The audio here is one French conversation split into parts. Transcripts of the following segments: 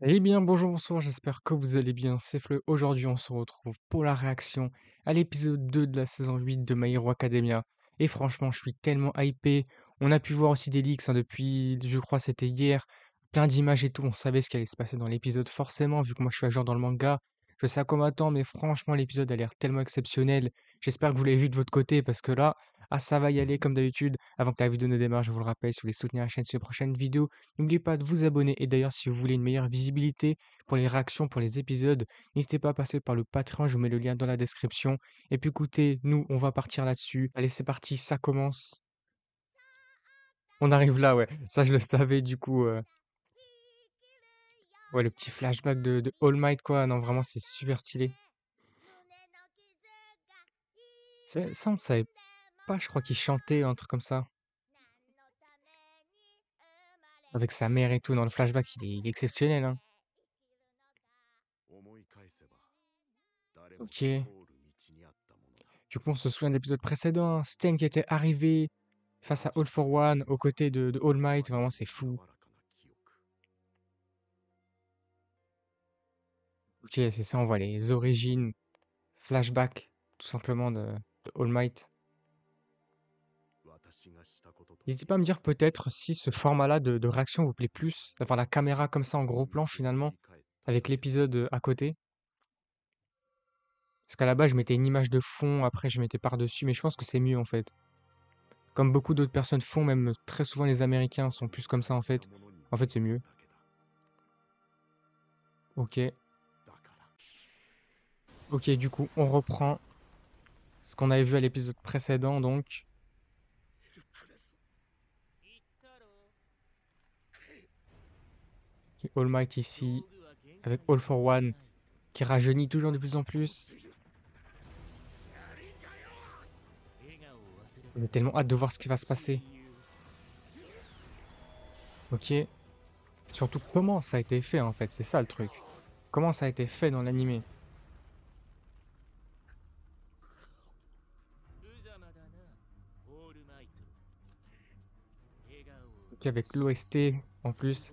Eh bien, bonjour, bonsoir, j'espère que vous allez bien. C'est Fleu. Aujourd'hui, on se retrouve pour la réaction à l'épisode 2 de la saison 8 de My Hero Academia. Et franchement, je suis tellement hypé. On a pu voir aussi des leaks depuis, je crois, c'était hier. Plein d'images et tout. On savait ce qui allait se passer dans l'épisode, forcément, vu que moi je suis à jour dans le manga. Je sais à quoi m'attendre, mais franchement, l'épisode a l'air tellement exceptionnel. J'espère que vous l'avez vu de votre côté, parce que là, ah, ça va y aller comme d'habitude. Avant que la vidéo ne démarre, je vous le rappelle, si vous voulez soutenir la chaîne sur les prochaines vidéos, n'oubliez pas de vous abonner et d'ailleurs si vous voulez une meilleure visibilité pour les réactions, pour les épisodes, n'hésitez pas à passer par le Patreon, je vous mets le lien dans la description. Et puis écoutez, nous on va partir là-dessus. Allez c'est parti, ça commence. On arrive là, ouais. Ça je le savais du coup. Ouais, le petit flashback de All Might quoi. Non vraiment c'est super stylé. Ça on savait pas, je crois qu'il chantait un truc comme ça. Avec sa mère et tout dans le flashback, il est exceptionnel, hein. Ok. Du coup, on se souvient de l'épisode précédent, hein, Stain qui était arrivé face à All for One aux côtés de All Might. Vraiment, c'est fou. Ok, c'est ça, on voit les origines, flashback, tout simplement, de All Might. N'hésitez pas à me dire peut-être si ce format-là de réaction vous plaît plus, d'avoir la caméra comme ça en gros plan finalement, avec l'épisode à côté. Parce qu'à la base, je mettais une image de fond, après je mettais par-dessus, mais je pense que c'est mieux en fait. Comme beaucoup d'autres personnes font, même très souvent les Américains sont plus comme ça en fait. En fait, c'est mieux. Ok. Ok, du coup, on reprend ce qu'on avait vu à l'épisode précédent, donc. All Might ici, avec All for One, qui rajeunit toujours de plus en plus. J'ai tellement hâte de voir ce qui va se passer. Ok. Surtout comment ça a été fait en fait, c'est ça le truc. Comment ça a été fait dans l'animé. Ok, avec l'OST en plus.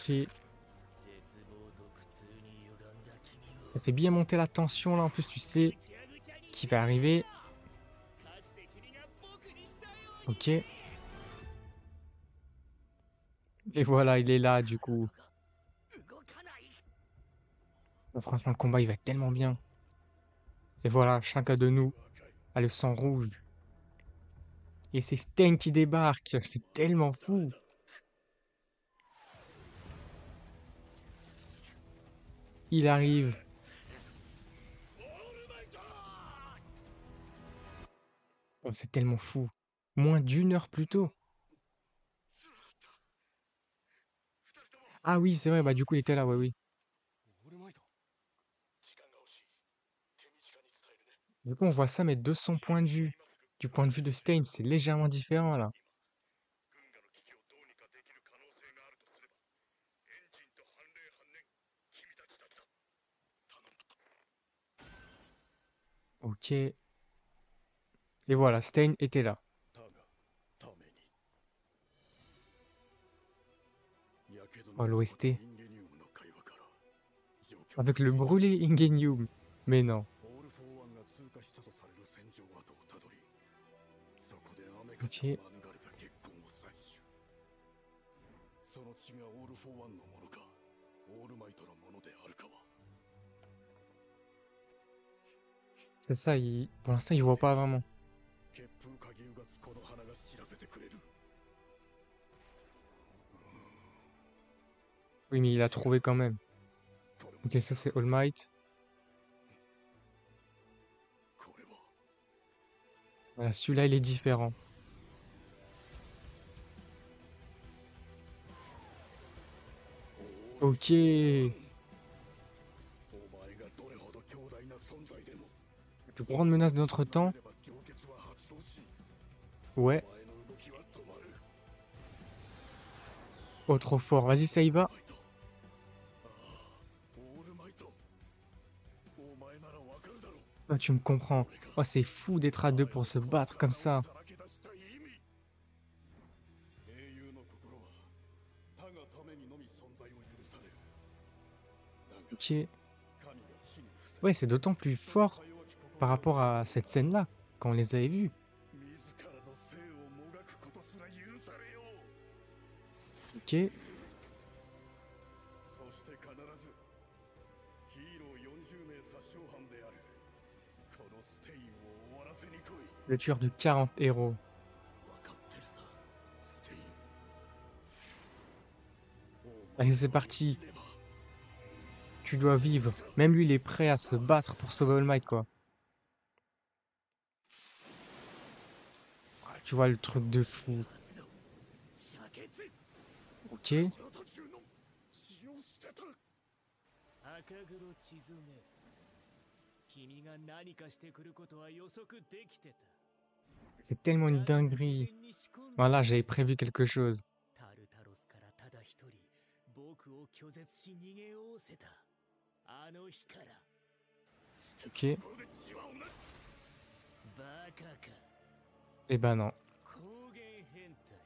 Ok. Ça fait bien monter la tension là, en plus tu sais qui va arriver. Ok. Et voilà, il est là du coup. Bon, franchement, le combat il va être tellement bien. Et voilà, chacun de nous a le sang rouge. Et c'est Stain qui débarque. C'est tellement fou. Il arrive. Oh, c'est tellement fou. Moins d'une heure plus tôt. Ah oui, c'est vrai, bah du coup il était là, ouais, oui. Du coup on voit ça, mais de son point de vue. Du point de vue de Stain, c'est légèrement différent là. Ok. Et voilà, Stain était là. Oh, l'OST. Avec le brûlé Ingenium. Mais non. Ok. C'est ça, pour l'instant il voit pas vraiment. Oui, mais il a trouvé quand même. Ok, ça c'est All Might. Voilà, celui-là il est différent. Ok. La plus grande menace de notre temps. Ouais. Oh, trop fort. Vas-y, ça y va. Ah, tu me comprends. Oh, c'est fou d'être à deux pour se battre comme ça. OK. Ouais, c'est d'autant plus fort par rapport à cette scène-là, quand on les avait vus. OK. Le tueur de 40 héros. Allez, c'est parti. Tu dois vivre. Même lui, il est prêt à se battre pour sauver All Might, quoi. Tu vois le truc de fou. OK. 赤黒血染め君が何かしてくることは予測できてた C'est tellement une だが事 dinguerie. 前に仕込んで Voilà, j'avais prévu quelque chose. タルタロスからただ一人僕を拒絶し逃げおおせたあの日から OK. バカか Eh ben non. 光源変態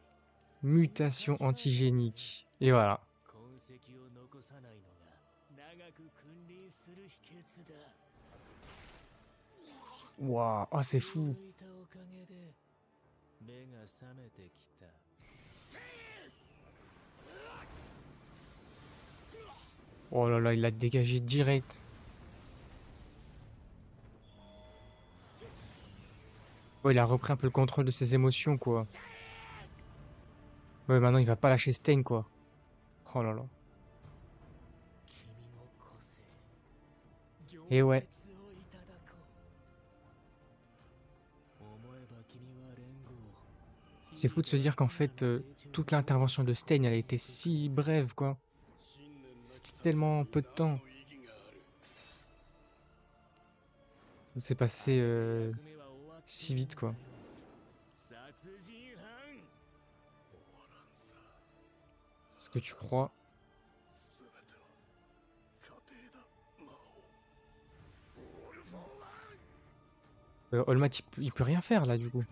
Mutation antigénique. Et voilà. 痕跡を残さないのが長く君臨する秘訣だ Waouh. Oh, c'est fou. 抜いたおかげで目が覚めてきた Oh là là, il l'a dégagé direct. Ouais, il a repris un peu le contrôle de ses émotions, quoi. Ouais, maintenant, il va pas lâcher Stain, quoi. Oh là là. 君の個性 Et 凝 ouais. 結をいただこう思えば君は連合 C'est fou de se dire qu'en fait, toute l'intervention de Stain, elle a été si brève, quoi. C'était tellement peu de temps. C'est passé si vite, quoi. 殺人犯 C'est ce que tu crois. All Might, il peut rien faire, là, du coup.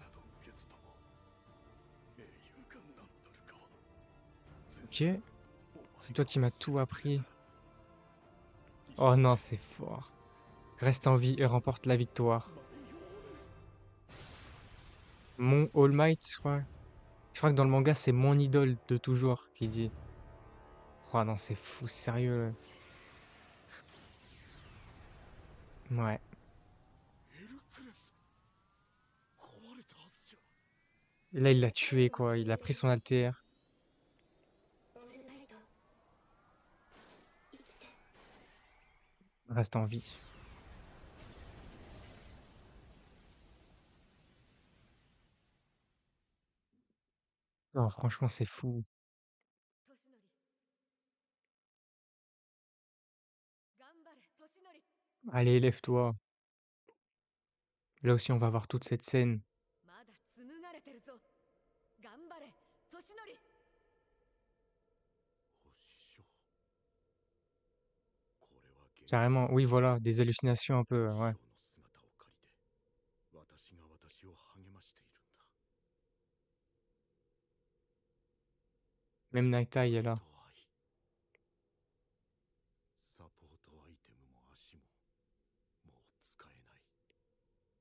OK. C'est toi qui m'as tout appris. Oh non, c'est fort. Reste en vie et remporte la victoire. Mon All Might, je crois. Je crois que dans le manga, c'est mon idole de toujours qui dit. Oh non, c'est fou, sérieux. Ouais. Et là, il l'a tué, quoi. Il a pris son alter. Reste en vie. Non, franchement, c'est fou. 年寄り頑張れ年寄り Allez, lève-toi. Là aussi, on va voir toute cette scène. まだ紡がれてるぞ頑張れ年寄り Carrément, oui, voilà, des hallucinations un peu, ouais. Même Naita, il est là.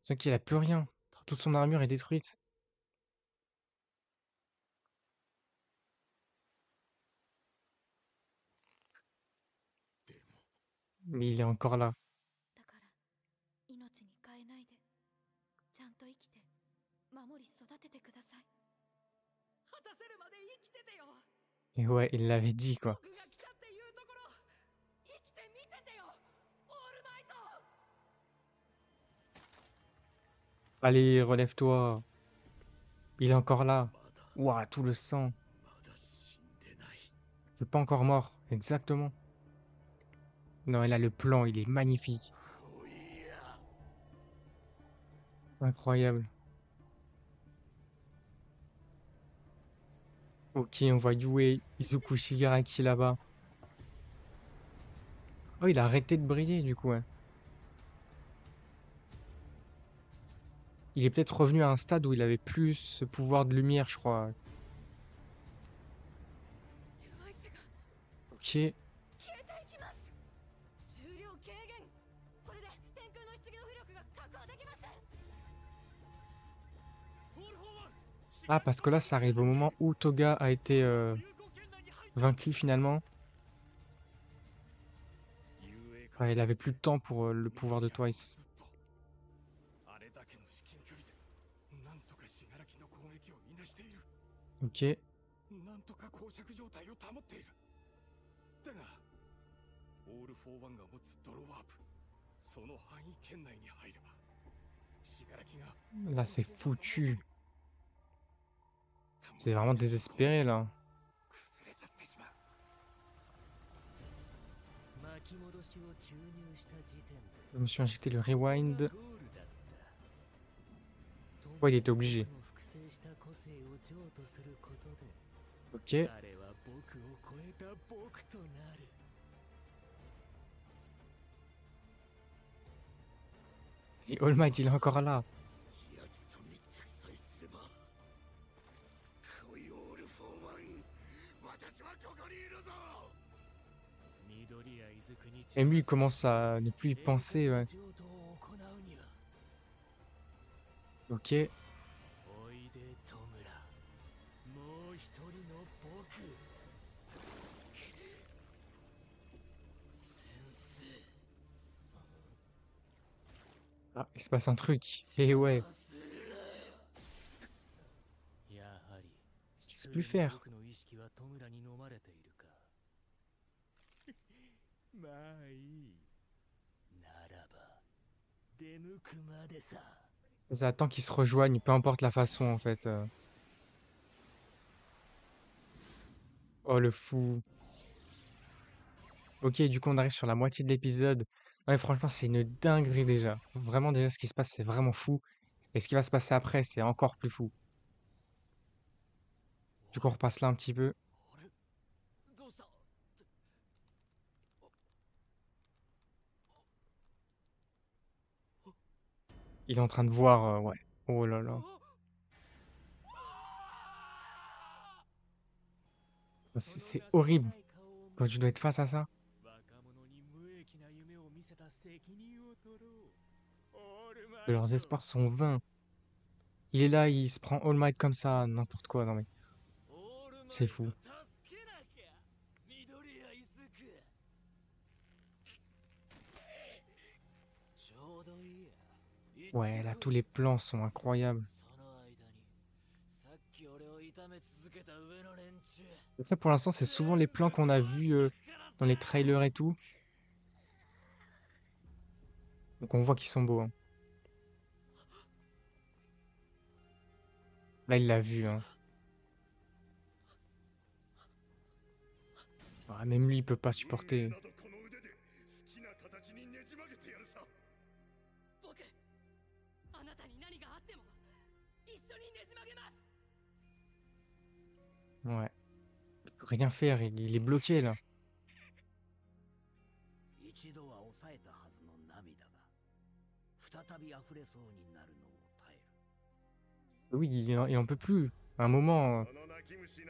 C'est qu'il a plus rien. Toute son armure est détruite. Mais il est encore là. だから命に変えないでちゃんと生きて守り育ててください果たせるまで生きててよ Et ouais, il l'avait dit, quoi. 僕が来たっていうところ生きて見ててよオールマイト Allez, relève-toi. Il est encore là. Ouah, tout le sang. Il est pas encore mort. Exactement. Non, et là, le plan, il est magnifique. Incroyable. Ok, on voit Yue Izuku Shigaraki là-bas. Oh, il a arrêté de briller, du coup, ouais. Il est peut-être revenu à un stade où il avait plus ce pouvoir de lumière, je crois. トゥワイス OK. 消えていきます。重量軽減。これで天空の棺の浮力が確保できます。 Ah, parce que là, ça arrive au moment où Toga a été, vaincu finalement. Ouais, il avait plus de temps pour, le pouvoir de Twice. あれだけの至近距離でなんとか死柄木の攻撃をいなしている。 OK. なんとか膠着状態を保っている。だがオール・フォー・ワンが持つドローワープ、その範囲圏内に入れば死柄木が Là, c'est foutu. C'est vraiment désespéré, là. 崩れ去ってしまう。巻き戻しを注入した時点で Je me suis injecté le rewind. ゴールだった。 Ouais, il était obligé. 複製した個性を譲渡することで OK. 彼は僕を超えた僕となる。 Si All Might, il est encore là. 奴と密着さえすれば来いオール・フォー・ワン、私はここにいるぞ。 Et lui, il commence à ne plus y penser, ouais. OK. おいでトムラ、もう一人の僕。先生。 Ah, il se passe un truc. Eh ouais. やはり Il sait plus faire. 僕の意識はトムラに飲まれているか。まあいい。ならば出向くまでさ。 Ça attend qu'ils se rejoignent, peu importe la façon, en fait. Oh, le fou. OK, du coup, on arrive sur la moitié de l'épisode. Ouais, franchement, c'est une dinguerie déjà. Vraiment, déjà, ce qui se passe, c'est vraiment fou. Et ce qui va se passer après, c'est encore plus fou. Du coup, on repasse là un petit peu. あれどうした。 Il est en train de voir, ouais. Oh là là. C'est horrible. Quand tu dois être face à ça. 若者に無益な夢を見せた責任を取ろう。オールマイト。 Leurs espoirs sont vains. Il est là, il se prend All Might comme ça, n'importe quoi. Non mais, c'est fou. 助けなきゃ。緑谷イズク。ちょうどいいや。 Ouais, là, tous les plans sont incroyables. その間にさっき俺を痛め続けた上の連中。 Après, pour l'instant, c'est souvent les plans qu'on a vus dans les trailers et tout. Donc on voit qu'ils sont beaux, hein. Là, il l'a vu, hein. Ah, même lui, il peut pas supporter. 僕、あなたに何があっても一緒にねじ曲げます。 Ouais. Il peut rien faire, il est bloqué là. 一度は抑えたはずの涙が再び溢れそうになるのを耐える。 Oui, il en peut plus. À un moment,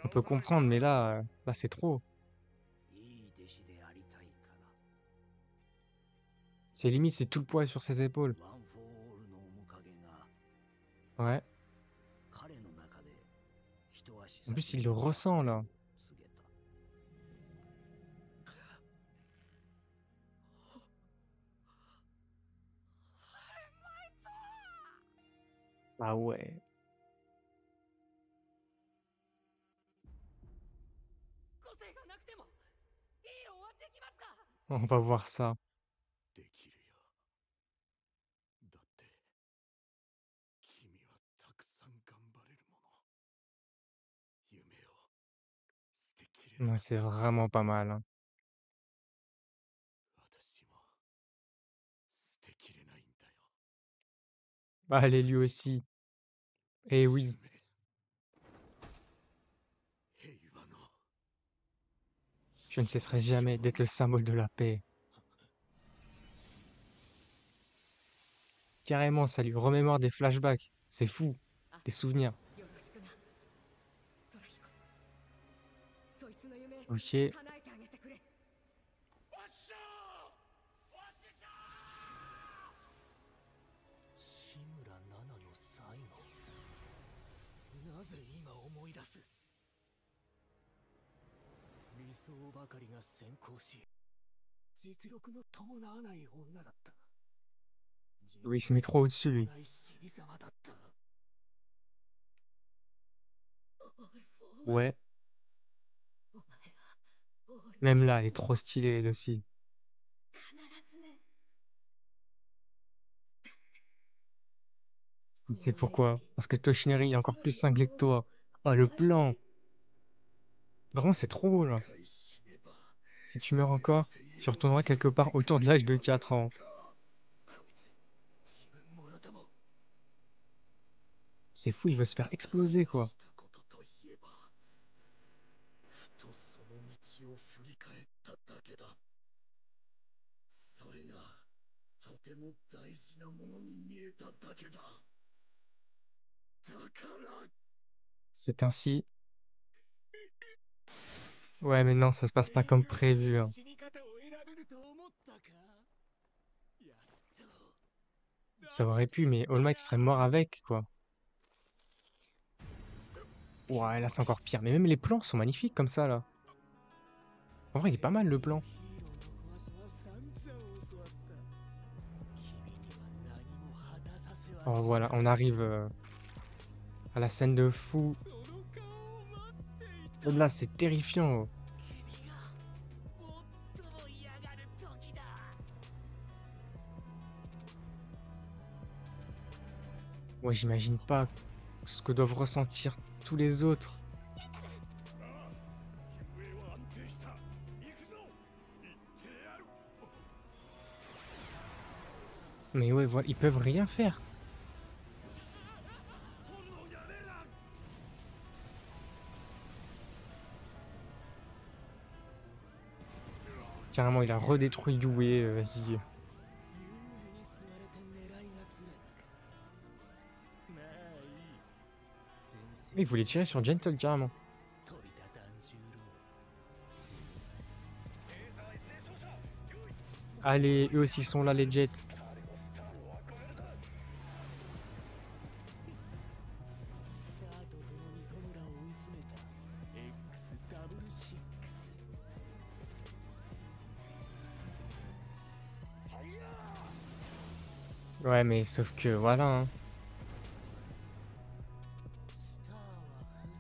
on peut comprendre, mais là, c'est trop. いい弟子でありたいから。 C'est limite, c'est tout le poids sur ses épaules. ワン・フォー・オールの面影が Ouais. 彼の中で一足 En plus, il le ressent là. 告げた。 Ah ouais. 個性がなくてもヒーローはできますか。 On va voir ça. できるよ。だって君はたくさん頑張れるもの。夢を捨てきれな Ouais, い。 c'est vraiment pas mal, hein. 私も捨てきれないんだよ。 Allez, lui aussi. Eh oui. 平和の Je ne cesserai jamais d'être le symbole de la paix. Carrément, ça lui remémore des flashbacks. C'est fou. Des souvenirs. よろしくな、空彦。そそいつの夢 Ok. 叶えてあげてくれ。わっしゃーわっしゃー志村奈々の最後。なぜ今思い出す。理想ばかりが先行し、実力の伴わない女だった。 Oui, il se met trop au-dessus, lui. 死に様だった。 Ouais. お前はオール Même là, elle est trop stylée, elle aussi. 必ずね。 C'est pourquoi? Parce que Toshinari est encore plus cinglé que toi. Oh, le plan! Vraiment, c'est trop beau, là. Si tu meurs encore, tu retourneras quelque part autour de l'âge de 4 ans. C'est fou, il veut se faire exploser, quoi. とその道を振り返っただけだ。それがとても大事なものに見えただけだ。だから。 C'est ainsi. Ouais, mais non, ça se passe pas comme prévu, hein. 死に方を選べると思ったか。やっと。 Ça aurait pu, mais All Might serait mort avec, quoi. Ouais, là, c'est encore pire. Mais même les plans sont magnifiques comme ça, là. En vrai, il est pas mal, le plan. Oh, voilà, on arrive à la scène de fou. Là, c'est terrifiant. Moi, j'imagine pas ce que doivent ressentir tous les autres. Mais ouais, voilà, ils peuvent rien faire. Carrément, il a redétruit Yue, vas-y. Il voulait tirer sur Gentle, carrément. Allez, eux aussi sont là, les Jets. Ouais, mais sauf que, voilà, hein.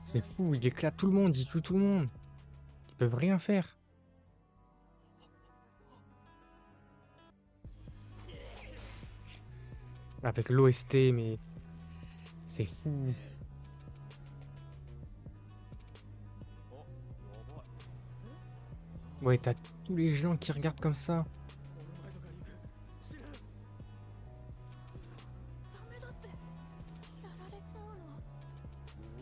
C'est fou, il éclate tout le monde, il tue tout le monde. Ils peuvent rien faire. Avec l'OST, mais c'est fou. Ouais, t'as tous les gens qui regardent comme ça. ダメだって。やられちゃう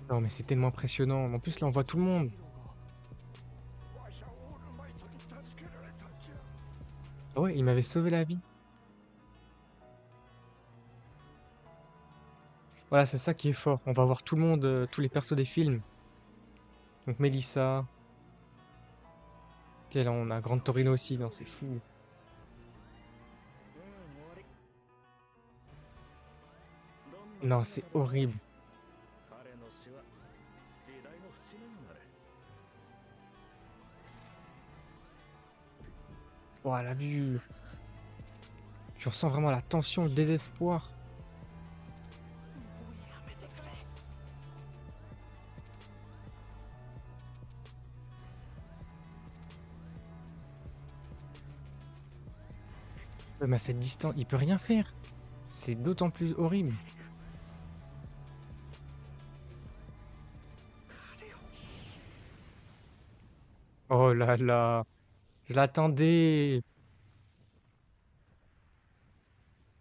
の。 Non, mais c'est tellement impressionnant. En plus, là, on voit tout le monde. Ah ouais, il m'avait sauvé la vie. Voilà, c'est ça qui est fort. On va voir tout le monde, tous les persos des films. Donc Melissa. Ok, là, on a Grande Torino aussi. Non, c'est fou. Non, c'est horrible. Oh, la vue. Tu ressens vraiment la tension, le désespoir. Ouais, mais à cette distance, il peut rien faire. C'est d'autant plus horrible. Oh là là. Je l'attendais.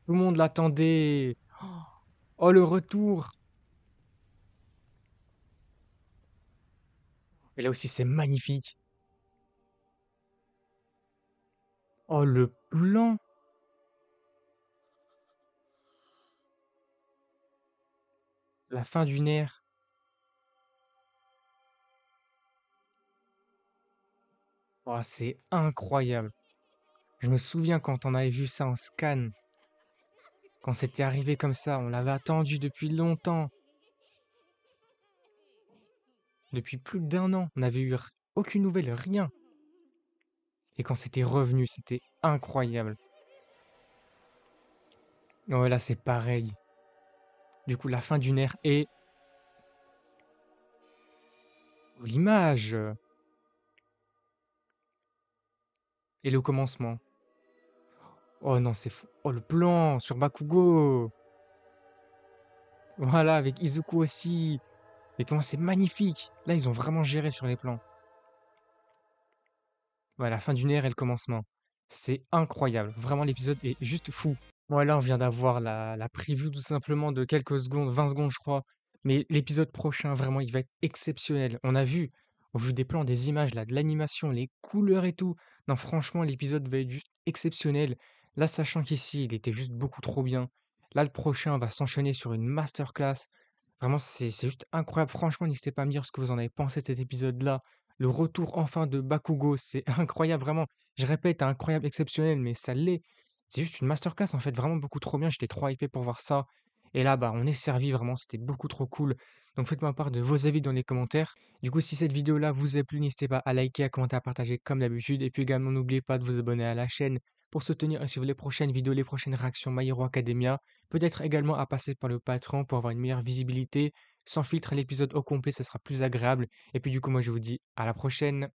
Tout le monde l'attendait. Oh, le retour. Et là aussi, c'est magnifique. Oh, le plan. La fin d'une ère. Oh, c'est incroyable. Je me souviens quand on avait vu ça en scan, quand c'était arrivé comme ça, on l'avait attendu depuis longtemps, depuis plus d'1 an. On n'avait eu aucune nouvelle, rien. Et quand c'était revenu, c'était incroyable. Ouais, là, c'est pareil. Du coup, la fin d'une ère et l'image et le commencement. Oh non, c'est fou. Oh, le plan sur Bakugo. Voilà, avec Izuku aussi. Et comment c'est magnifique. Là, ils ont vraiment géré sur les plans. Ouais, la fin d'une ère et le commencement. C'est incroyable. Vraiment, l'épisode est juste fou. Bon, là, on vient d'avoir la preview tout simplement de quelques secondes, 20 secondes, je crois. Mais l'épisode prochain, vraiment, il va être exceptionnel. On a vu, au vu des plans, des images, là, de l'animation, les couleurs et tout. Non, franchement, l'épisode va être juste exceptionnel. Là, sachant qu'ici, il était juste beaucoup trop bien. Là, le prochain va s'enchaîner sur une masterclass. Vraiment, c'est juste incroyable. Franchement, n'hésitez pas à me dire ce que vous en avez pensé de cet épisode-là. Le retour enfin de Bakugo, c'est incroyable, vraiment. Je répète, incroyable, exceptionnel, mais ça l'est. C'est juste une masterclass, en fait, vraiment beaucoup trop bien. J'étais trop hypé pour voir ça. Et là, bah, on est servi, vraiment, c'était beaucoup trop cool. Donc faites-moi part de vos avis dans les commentaires. Du coup, si cette vidéo-là vous a plu, n'hésitez pas à liker, à commenter, à partager comme d'habitude. Et puis également, n'oubliez pas de vous abonner à la chaîne pour soutenir et suivre les prochaines vidéos, les prochaines réactions My Hero Academia. Peut-être également à passer par le Patreon pour avoir une meilleure visibilité. Sans filtre, l'épisode au complet, ça sera plus agréable. Et puis du coup, moi je vous dis à la prochaine.